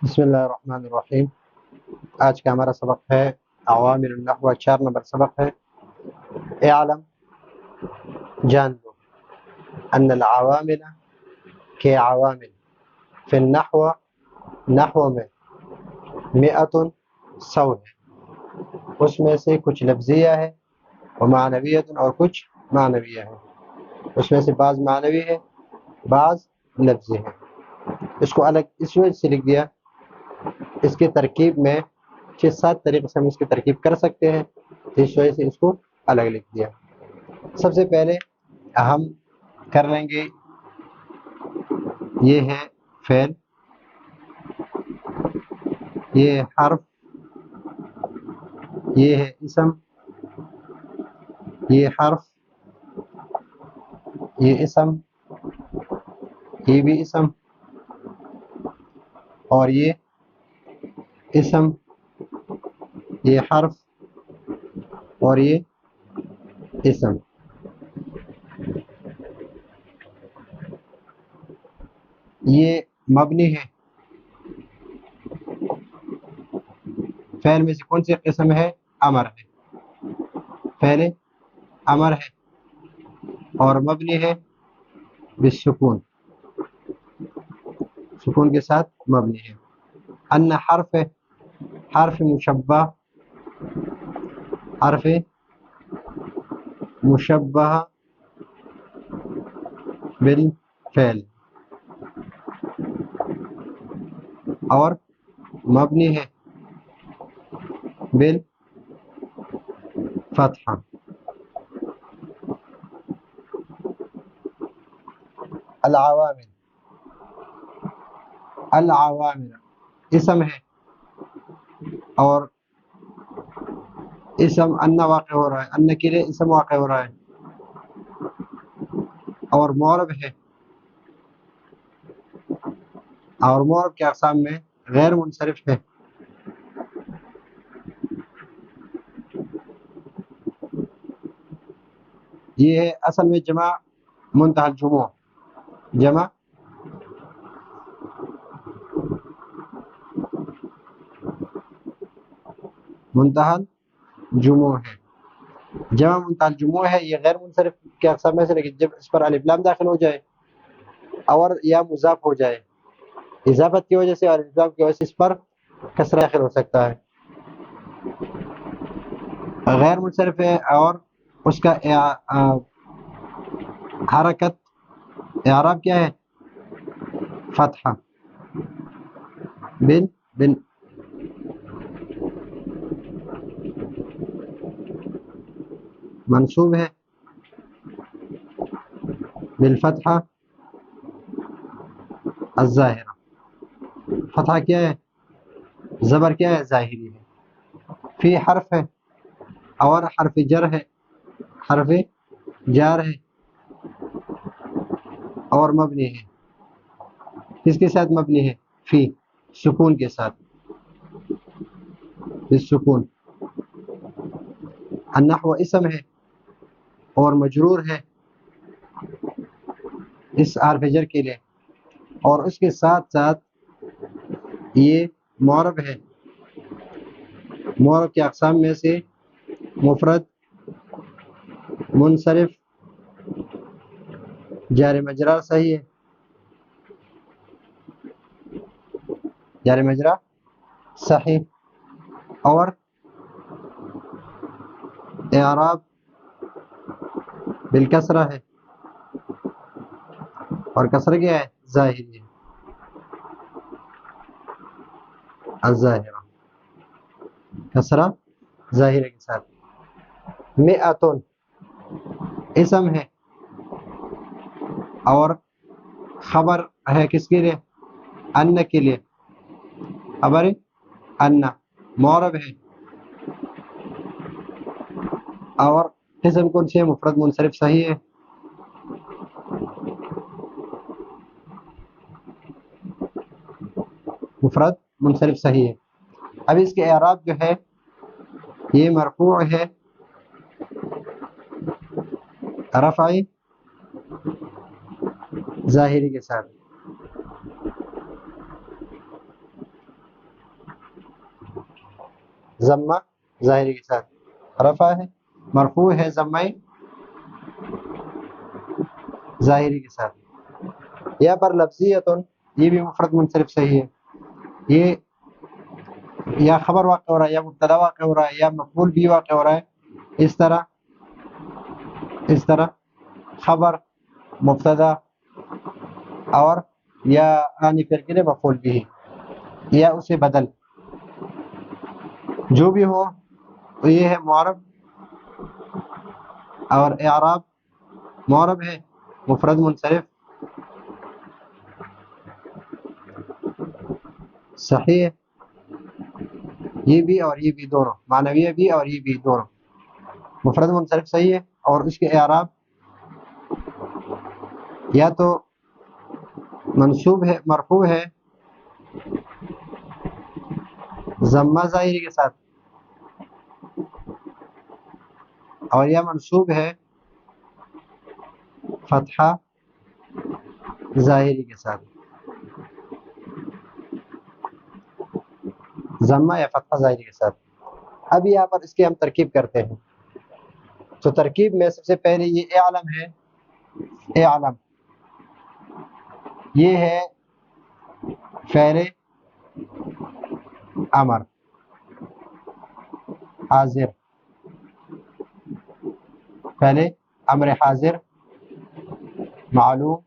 بسم اللہ الرحمن الرحیم۔ آج کا ہمارا سبق ہے عوامل النحو، 4 نمبر سبق ہے۔ اعلم، جان لو، ان العوامل کے عوامل فی النحو، نحو میں 100 100 ہے، اس میں سے کچھ لفظیہ ہے و معنویت اور کچھ معنویہ ہے، اس میں سے بعض معنوی ہے بعض لفظی ہے۔ اس کو الگ اس وجہ سے لکھ دیا، اس کی ترکیب میں 6-7 طریقے سے ہم اس کی ترکیب کر سکتے ہیں، اس وجہ سے اس کو الگ لکھ دیا۔ سب سے پہلے ہم کر لیں گے، یہ ہے فعل، یہ ہے حرف، یہ ہے اسم، یہ حرف، یہ اسم، یہ بھی اسم، اور یہ اسم، یہ حرف، اور یہ اسم۔ یہ مبنی ہے، فعل میں سے کون سی قسم ہے؟ امر ہے، فعل امر ہے اور مبنی ہے بالسکون، سکون کے ساتھ مبنی ہے۔ ان حرف ہے، حرف مشبہ، حرف مشبہ بالفعل اور مبنی ہے بالفتحہ۔ العوامل، العوامل اسم ہے اور اسم ان واقع ہو رہا ہے، ان کے لیے اسم واقع ہو رہا ہے اور معرب ہے، اور معرب کے اقسام میں غیر منصرف ہے۔ یہ ہے اصل میں جمع منتہی الجموع، جمع منتہی الجموع ہے، جمع منتہی الجموع ہے، یہ غیر منصرف کے اقسام میں سے، لیکن جب اس پر الف لام داخل ہو جائے اور یا مضاف ہو جائے، اضافت کی وجہ سے اور اضاف کی وجہ سے اس پر کسرہ داخل ہو سکتا ہے، غیر منصرف ہے اور اس کا حرکت اعراب کیا ہے؟ فتحہ بن منصوب ہے بالفتحہ الظاہرہ، فتحہ کیا ہے؟ زبر کیا ہے؟ ظاہری ہے۔ فی حرف ہے اور حرف جر ہے، حرف جار ہے اور مبنی ہے، کس کے ساتھ مبنی ہے؟ فی، سکون کے ساتھ، بالسکون۔ النحو اسم ہے اور مجرور ہے اس حرف جر کے لیے، اور اس کے ساتھ ساتھ یہ معرب ہے، معرب کے اقسام میں سے مفرد، منصرف، جار مجرور صحیح ہے، جار مجرور صحیح، اور اعراب بالکسرہ ہے، اور کسرہ کیا ہے؟ ظاہری ہے، الظاہرہ، کسرہ ظاہرہ کے ساتھ۔ مئتن اسم ہے اور خبر ہے کس کے لیے؟ ان کے لیے، خبر ان، معرب ہے اور قسم کون سی ہے؟ مفرد منصرف صحیح ہے، مفرد منصرف صحیح ہے۔ اب اس کے اعراب جو ہے یہ مرفوع ہے رفعی ظاہری کے ساتھ، ضمہ ظاہری کے ساتھ، رفع ہے، مرفوع ہے ضمہ ظاہری کے ساتھ. یا پر لفظیتن، یہ بھی مفرد منصرف صحیح ہے. یہ یا خبر واقع ہو رہا ہے، یا مبتدا واقع ہو رہا ہے، یا مفعول بھی واقع ہو رہا ہے. اس طرح خبر، مبتدا اور یا آنی پھر کے لیے مفعول بھی، یا اسے بدل، جو بھی ہو تو یہ ہے معرب. اور اعراب معرب ہے، مفرد منصرف صحیح ہے. یہ بھی اور یہ بھی دونوں، معنویہ بھی اور یہ بھی دونوں مفرد منصرف صحیح ہے. اور اس کے اعراب یا تو منصوب ہے، مرفوع ہے ضمہ ظاہری کے ساتھ، اور یا منصوب ہے فتحہ ظاہری کے ساتھ، ضمہ یا فتحہ ظاہری کے ساتھ. اب یہاں پر اس کی ہم ترکیب کرتے ہیں. تو ترکیب میں سب سے پہلے یہ اعلم ہے. اعلم یہ ہے فعل امر حاضر، فعل امر حاضر معلوم،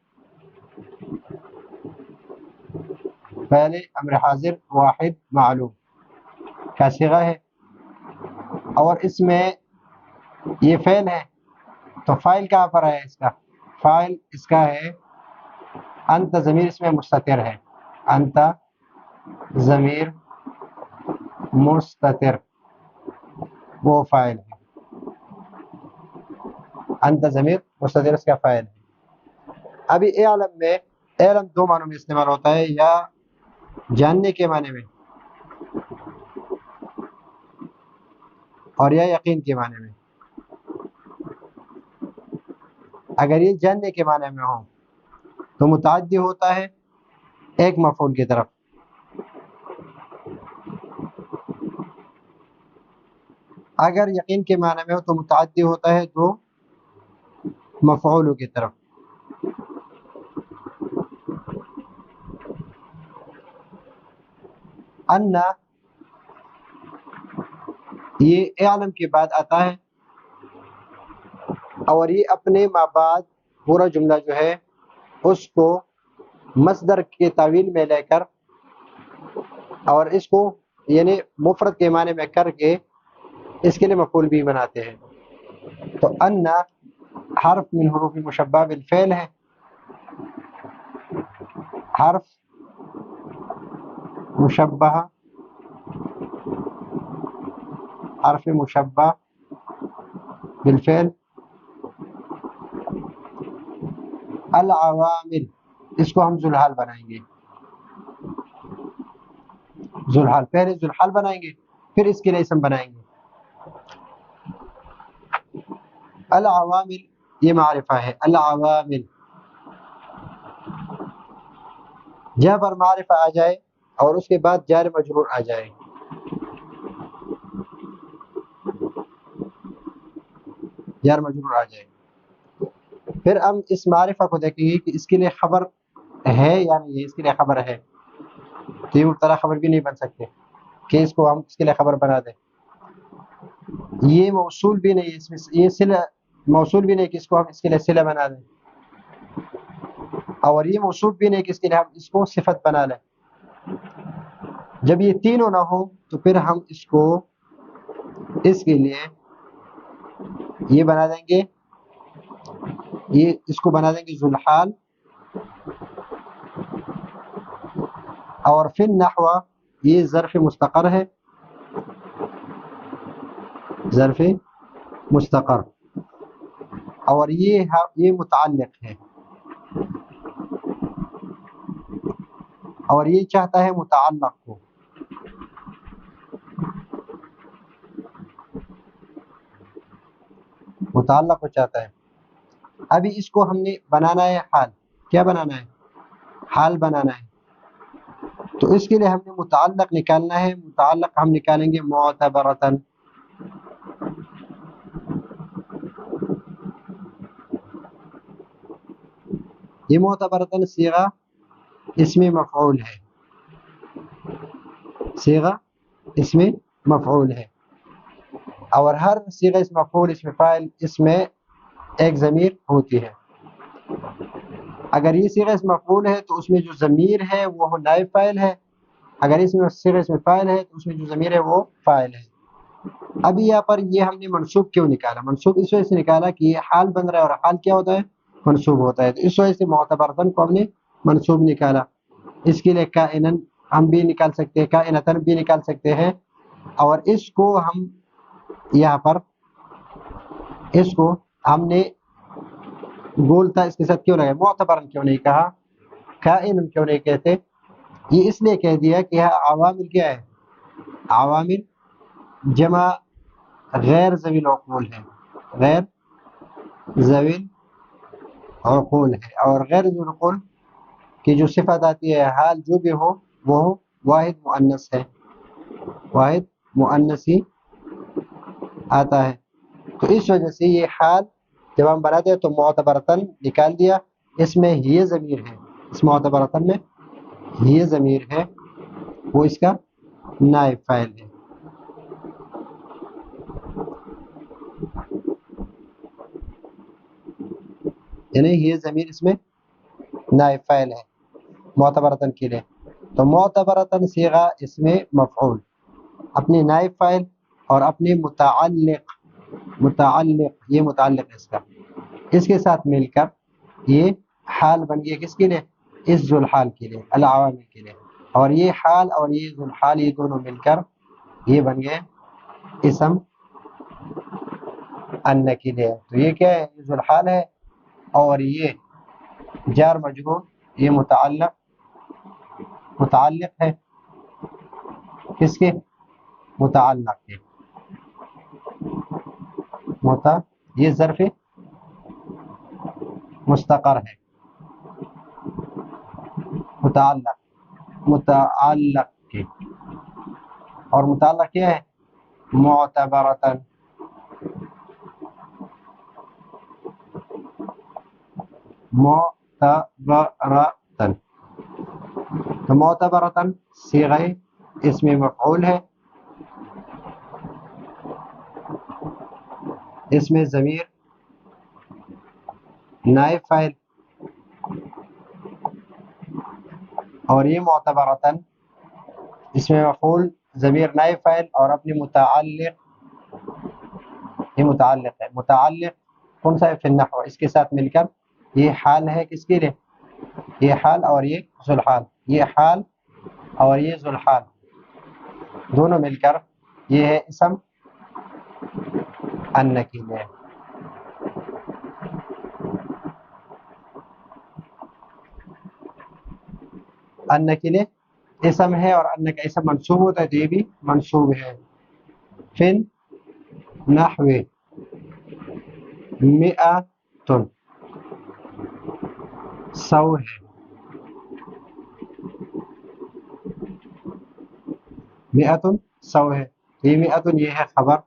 فعل امر حاضر واحد معلوم کا صیغہ ہے. اور اس میں یہ فعل ہے تو فاعل کہاں پر ہے؟ اس کا فاعل اس کا ہے انت، ضمیر اس میں مستتر ہے. انت ضمیر مستتر وہ فاعل ہے، انت ضمیر مستتر اس کا فاعل ہے. ابھی اعلم میں اعلم دو معنوں میں استعمال ہوتا ہے، یا جاننے کے معنی میں اور یا یقین کے معنی میں. اگر یہ جاننے کے معنی میں ہو تو متعدی ہوتا ہے ایک مفعول کی طرف، اگر یقین کے معنی میں ہو تو متعدی ہوتا ہے دو مفعولوں کی طرف. ان یہ اعلم کے بعد آتا ہے، اور یہ اپنے ما بعد پورا جملہ جو ہے اس کو مصدر کے تعویل میں لے کر اور اس کو یعنی مفرد کے معنی میں کر کے اس کے لیے مفعول بھی بناتے ہیں. تو ان حرف من حروف مشبہ بالفعل ہے، حرف مشبہ، حرف مشبہ بالفعل. العوامل اس کو ہم ذوالحال بنائیں گے، ذوالحال پہلے ذوالحال بنائیں گے پھر اس کے لیے اسم بنائیں گے. العوامل یہ معرفہ ہے. العوامل جہاں پر معرفہ آ جائے اور اس کے بعد جار مجرور آ جائے، جار مجرور آ جائے، پھر ہم اس معرفہ کو دیکھیں گے کہ اس کے لیے خبر ہے یا نہیں ہے. اس کے لیے خبر ہے تو یہ مبتدا خبر بھی نہیں بن سکتے کہ اس کو ہم اس کے لیے خبر بنا دیں. یہ موصول بھی نہیں، اس میں یہ صلہ موصول بھی نہیں کہ اس کو ہم اس کے لیے صلہ بنا دیں، اور یہ موصول بھی نہیں کہ اس کے لیے ہم اس کو صفت بنا لیں. جب یہ تینوں نہ ہو تو پھر ہم اس کو اس کے لیے یہ بنا دیں گے، یہ اس کو بنا دیں گے ذوالحال. اور فی النحو یہ ظرف مستقر ہے، ظرف مستقر، اور یہ متعلق ہے، اور یہ چاہتا ہے متعلق کو. متعلق کو چاہتا ہے. ابھی اس کو ہم نے بنانا ہے حال. کیا بنانا ہے؟ حال بنانا ہے. تو اس کے لیے ہم نے متعلق نکالنا ہے. متعلق ہم نکالیں گے معتبرتن. یہ معتبرتن صیغہ اسم مفعول ہے. صیغہ اسم مفعول ہے. اور ہر صیغہ اسم مفعول اسم فاعل اس میں ایک ضمیر ہوتی ہے. اگر یہ صیغہ اسم مفعول ہے تو اس میں جو ضمیر ہے وہ نائب فاعل ہے. اگر اس میں صیغہ اسم فاعل ہے تو اس میں جو ضمیر ہے وہ فاعل ہے. ابھی یہاں پر یہ ہم نے منصوب کیوں نکالا؟ منصوب اس وجہ سے نکالا کہ یہ حال بن رہا ہے اور حال کیا ہوتا ہے؟ منصوب ہوتا ہے. تو اس وجہ سے معتبرتن کو ہم نے منصوب نکالا. اس کے لیے کائنن ہم بھی نکال سکتے ہیں, کائنتن بھی نکال سکتے ہیں. اور اس کو ہم یہاں پر اس کو ہم نے گولتا اس کے ساتھ کیوں لگا؟ معتبرن کیوں نہیں کہا, کائنن کیوں نہیں کہتے؟ یہ اس لیے کہہ دیا کہ یہاں عوامل کیا ہے؟ عوامل جمع غیر ذوی العقول ہے. غیر ذوی العقول ہے. اور غیر ذوی العقول کی جو صفت آتی ہے حال جو بھی ہو وہ واحد مؤنث ہے. واحد مؤنث ہی آتا ہے. تو اس وجہ سے یہ حال جب ہم بناتے ہیں تو معتبرتن نکال دیا. اس میں یہ ضمیر ہے, اس معتبرتن میں یہ ضمیر ہے وہ اس کا نائب فاعل ہے. یعنی یہ ضمیر اس میں نائب فاعل ہے معتبرتن کے لیے. تو معتبرتن صیغہ اس میں مفعول اپنے نائب فاعل اور اپنے متعلق یہ متعلق ہے اس کا, اس کے ساتھ مل کر یہ حال بن گیا. کس کے لیے؟ اس ذوالحال کے لیے, العوامل کے لیے. اور یہ حال اور یہ ذوالحال یہ دونوں مل کر یہ بن گئے اسم ان کے لیے. تو یہ کیا ہے؟ یہ ذوالحال ہے اور یہ جار مجرور یہ متعلق ہے. کس کے؟ متعلق کے. یہ ظرف مستقر ہے. متعلق کے. اور متعلق کیا ہے؟ معتبرتن. تو معتبرتن صیغہ اسم مفعول ہے. اس میں ضمیر نائب فاعل اور یہ معتبرتن اس میں مفعول ضمیر نائب فاعل اور اپنے متعلق. یہ متعلق ہے. متعلق کون سا ہے؟ فی النحو. اس کے ساتھ مل کر یہ حال ہے. کس کے لیے؟ یہ حال اور یہ ذوالحال. یہ حال اور یہ ذوالحال دونوں مل کر یہ ہے اسم ان کے لیے. ان کے لیے اسم ہے اور ان کا اسم منصوب ہوتا ہے تو یہ بھی منصوب ہے. فن نحو مئتن 100 ہے. مئتن 100 ہے. یہ مئتن یہ ہے خبر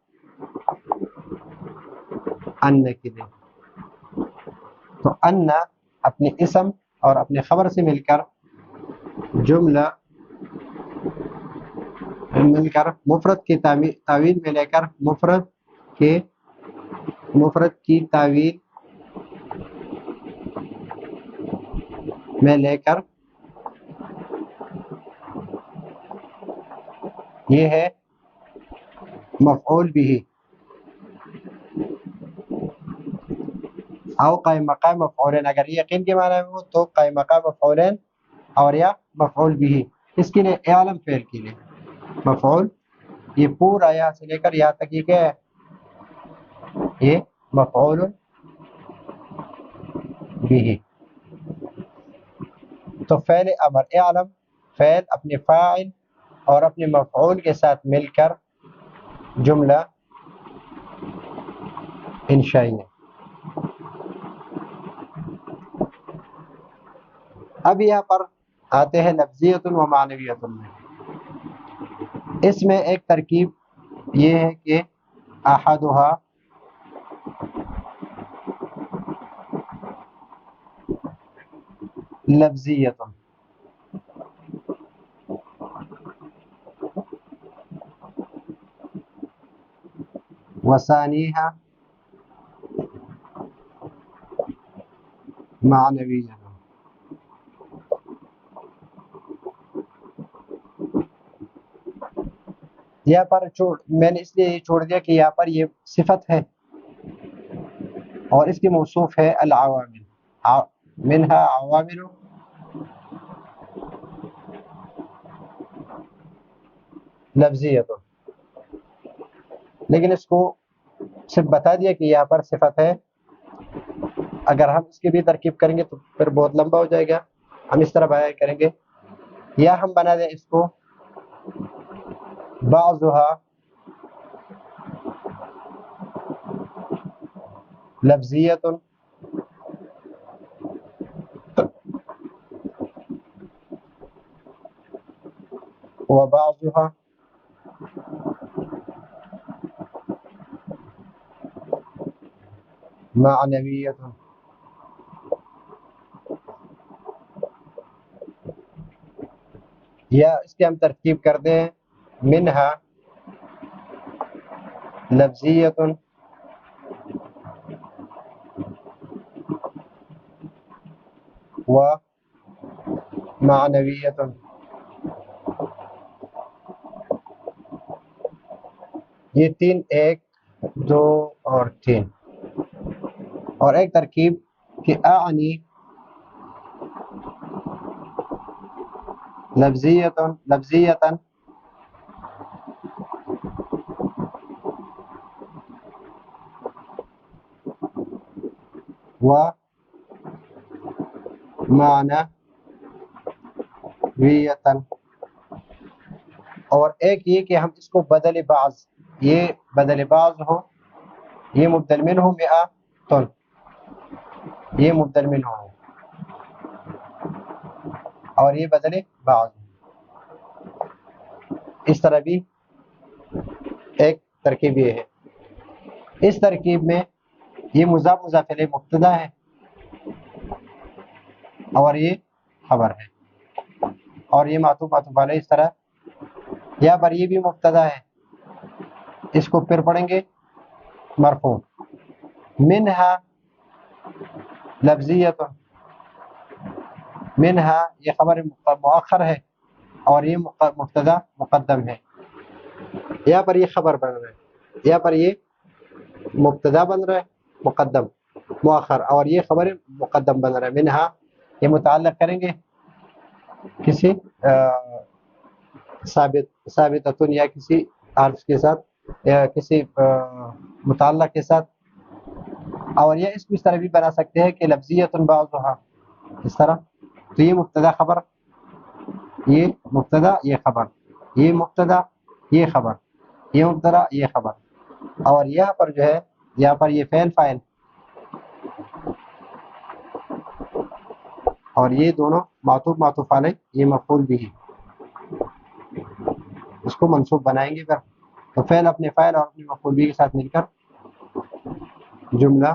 ان کے لیے. تو ان اپنے اسم اور اپنے خبر سے مل کر جملہ مل کر مفرد کی تعویل میں لے کر مفرد کی تعویل میں لے کر یہ ہے مفعول بھی او قائم مقام مفعولین. اگر یہ یقین کے معنی میں ہو تو قائم مقام مفعولین اور یا مفعول بھی. اس کے لیے اعلم فعل کے لیے مفعول یہ پورا یہاں سے لے کر یہاں تک یہ کیا ہے؟ یہ مفعول بھی. تو فعل امر اعلم فعل اپنے فاعل اور اپنے مفعول کے ساتھ مل کر جملہ انشائی ہے. اب یہاں پر آتے ہیں لفظیت و معنویت میں۔ اس میں ایک ترکیب یہ ہے کہ احدھا لفظیت وثانیہا معنویت۔ یہاں پر میں نے اس لیے یہ چھوڑ دیا کہ یہاں پر یہ صفت ہے اور اس کی موصوف ہے العوامل، منہا عوامل لفظیت، لیکن اس کو صرف بتا دیا کہ یہاں پر صفت ہے۔ اگر ہم اس کی بھی ترکیب کریں گے تو پھر بہت لمبا ہو جائے گا، ہم اس طرح بیان کریں گے، یا ہم بنا دیں اس کو بعضها لفظیت وبعضها معنویت، یا اس کی ہم ترتیب کر دیں منہا لفظیت و معنویت۔ یہ تین، ایک دو اور تین، اور ایک ترکیب کہ اعنی لفظیتا و معنویتا، اور ایک یہ کہ ہم اس کو بدل بعض، یہ بدل بعض ہو، یہ مبدل منہ ہو مئاتن، یہ مبدل منہ ہو اور یہ بدل بعض، اس طرح بھی ایک ترکیب یہ ہے۔ اس ترکیب میں یہ مضاف مضاف الیہ مبتدا ہے اور یہ خبر ہے، اور یہ معطوف معطوف علیہ، اس طرح یہاں پر یہ بھی مبتدا ہے، اس کو پھر پڑھیں گے مرفوع، منہا لفظیت، منہا یہ خبر مؤخر ہے اور یہ مبتدا مقدم ہے، یہاں پر یہ خبر بن رہا ہے، یہاں پر یہ مبتدا بن رہا ہے مقدم مؤخر، اور یہ خبر مقدم بن رہا ہے، منہا یہ متعلق کریں گے کسی ثابتتن یا کسی حرف کے ساتھ یا کسی متعلق کے ساتھ، اور یہ اس طرح بھی بنا سکتے ہیں کہ لفظیت بعضها، اس طرح، تو یہ مبتدا خبر، یہ مبتدا یہ خبر، یہ مبتدا یہ خبر، یہ مبتدا یہ خبر، اور یہاں پر جو ہے یہاں پر یہ فعل فاعل، اور یہ دونوں معطوف معطوف علیہ، یہ مفعول بھی ہے، اس کو منصوب بنائیں گے پھر، تو فعل اپنے فاعل اور اپنے مفعول بھی کے ساتھ مل کر جملہ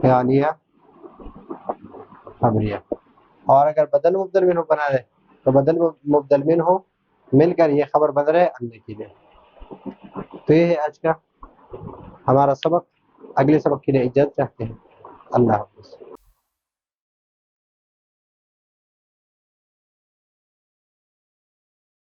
فعلیہ خبریہ، اور اگر بدل مبدل منہ بنا دے تو بدل مبدل منہ مل کر یہ خبر بن رہے اللہ کے لیے۔ تو یہ ہے آج کا ہمارا سبق، اگلے سبق کے لیے اجازت چاہتے ہیں، اللہ حافظ۔